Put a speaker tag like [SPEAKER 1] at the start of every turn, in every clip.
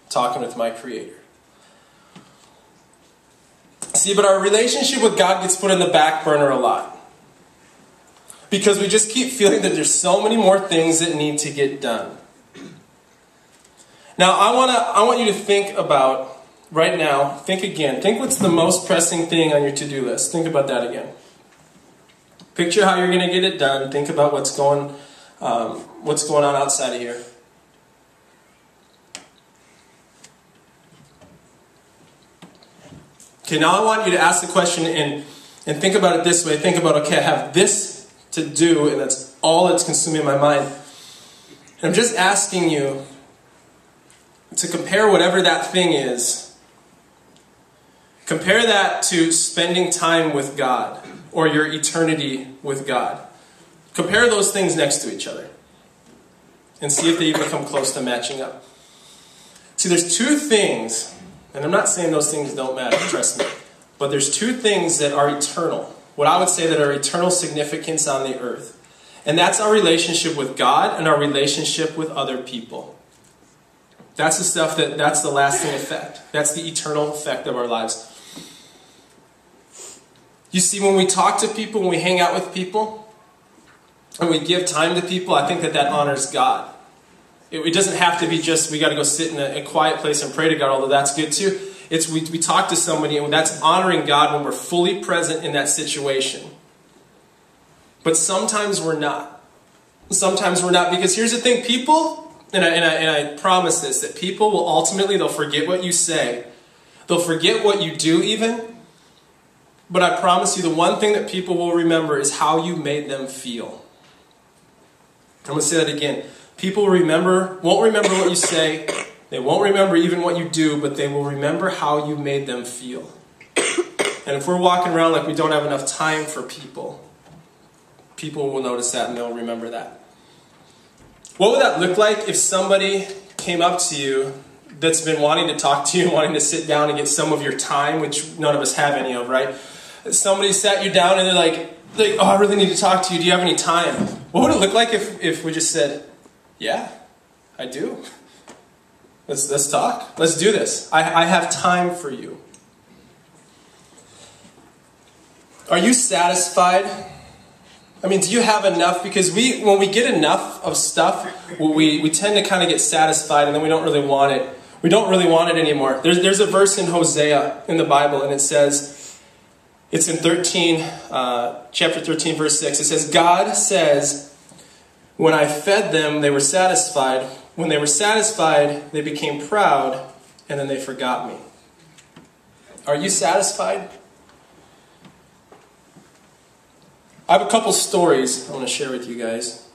[SPEAKER 1] talking with my Creator. See, but our relationship with God gets put in the back burner a lot. Because we just keep feeling that there's so many more things that need to get done. Now, I want you to think about, right now, think again. Think what's the most pressing thing on your to-do list. Think about that again. Picture how you're going to get it done. Think about what's going on outside of here. Okay, now I want you to ask the question and think about it this way. Think about, okay, I have this to do, and that's all that's consuming my mind. And I'm just asking you to compare whatever that thing is. Compare that to spending time with God or your eternity with God. Compare those things next to each other and see if they even come close to matching up. See, there's two things, and I'm not saying those things don't matter, trust me, but there's two things that are eternal. What I would say that are eternal significance on the earth. And that's our relationship with God and our relationship with other people. That's the stuff that's the lasting effect. That's the eternal effect of our lives. You see, when we talk to people, when we hang out with people, and we give time to people, I think that honors God. It doesn't have to be just, we got to go sit in a quiet place and pray to God, although that's good too. It's we talk to somebody, and that's honoring God when we're fully present in that situation. But sometimes we're not. Sometimes we're not, because here's the thing, people, and I promise this, that people will ultimately, they'll forget what you say. They'll forget what you do even. But I promise you, the one thing that people will remember is how you made them feel. I'm going to say that again. People won't remember what you say. They won't remember even what you do, but they will remember how you made them feel. And if we're walking around like we don't have enough time for people, people will notice that and they'll remember that. What would that look like if somebody came up to you that's been wanting to talk to you, wanting to sit down and get some of your time, which none of us have any of, right? Somebody sat you down and they're like, oh, I really need to talk to you. Do you have any time? What would it look like if we just said, yeah, I do. Let's talk. Let's do this. I have time for you. Are you satisfied? I mean, do you have enough? Because when we get enough of stuff, we tend to kind of get satisfied and then we don't really want it. We don't really want it anymore. There's a verse in Hosea in the Bible, and it says, it's in chapter 13, verse 6. It says, God says, when I fed them, they were satisfied. When they were satisfied, they became proud, and then they forgot me. Are you satisfied? I have a couple stories I want to share with you guys.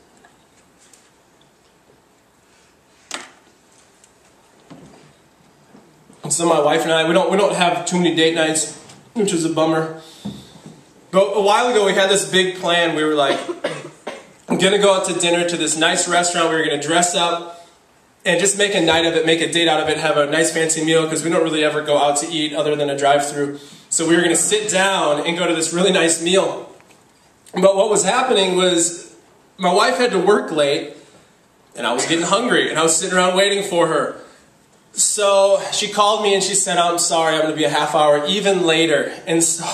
[SPEAKER 1] And so my wife and I, we don't have too many date nights, which is a bummer. But a while ago, we had this big plan. We were like, I'm going to go out to dinner to this nice restaurant. We were going to dress up and just make a night of it, make a date out of it, have a nice fancy meal, because we don't really ever go out to eat other than a drive-thru. So we were going to sit down and go to this really nice meal. But what was happening was my wife had to work late, and I was getting hungry, and I was sitting around waiting for her. So she called me and she said, I'm sorry, I'm going to be a half hour even later. And so,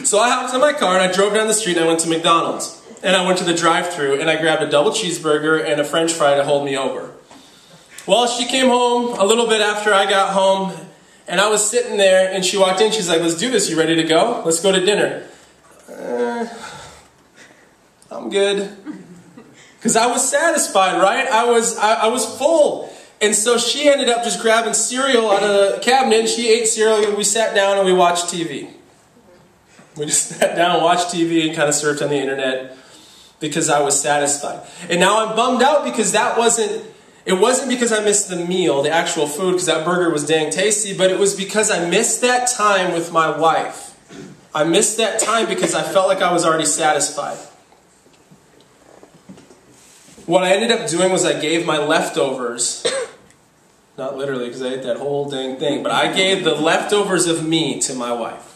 [SPEAKER 1] so I hopped in my car and I drove down the street and I went to McDonald's. And I went to the drive-thru and I grabbed a double cheeseburger and a french fry to hold me over. Well, she came home a little bit after I got home, and I was sitting there and she walked in. She's like, let's do this. You ready to go? Let's go to dinner. I'm good. Because I was satisfied, right? I was full. And so she ended up just grabbing cereal out of the cabinet, and she ate cereal, and we sat down and we watched TV. We just sat down and watched TV and kind of surfed on the internet because I was satisfied. And now I'm bummed out because it wasn't because I missed the meal, the actual food, because that burger was dang tasty, but it was because I missed that time with my wife. I missed that time because I felt like I was already satisfied. What I ended up doing was I gave my leftovers, not literally because I ate that whole dang thing, but I gave the leftovers of me to my wife.